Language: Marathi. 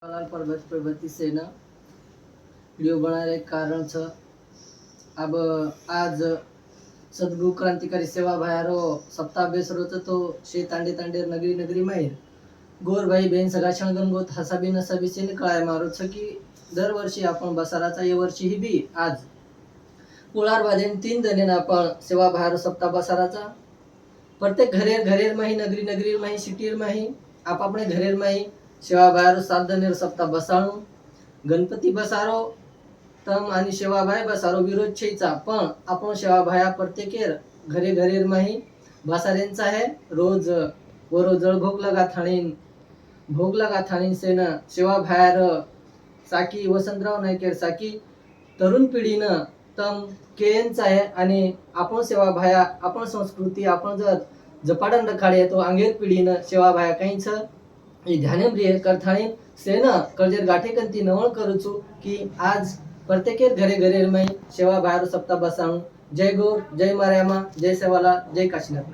पर्वत प्रगति से न वीडियो बना रहे कारण छ। अब आज सद्गुरु क्रांतिकारी सेवा भायारो सप्ताह बेसरो तो शे तांडे तांडे नगरी नगरी माहीर गोर भाई बहन सगा क्षणगण गोत हसाबी नसाबी से कळाय मारो छ की दरवर्षी आपण बसाराचा या वर्षी ही बी आज पोळार वादेन 3 जणेन आपण सेवा भायारो सप्ताह बसाराचा प्रत्येक घरेर घरेर माही नगरी नगरी माही सिटीर माही आपापणे घरेर माही सेवा भायारो 7 जणेर सप्ताह बसाणू गणपती बसारो तम आणि सेवा भाई बसारो विरोध छेचा पण आपण सेवा भाया प्रत्येकेर घरे घरेर माही बसारेंचा है रोज वरो जळ भोग लगा थाणीन सेन सेवा भायार साकी वसंतराव नायकेर साकी तरुण पिढीनं तम केयनचा आहे आणि आपण सेवा भाया आपण संस्कृती आपण जर जपाडन रखाडे तो अंगेर पिढीनं सेवा भाया काहीच ध्यानेम्रिय करथाणीन सेना कळजेर गाठेकंती नवळ करूचू की आज प्रत्येकेर घरे घरे मै सेवा भायारो सप्ताह बसाणू जय गौर जय मार्यामा जय सेवाला जय काशीनाथ.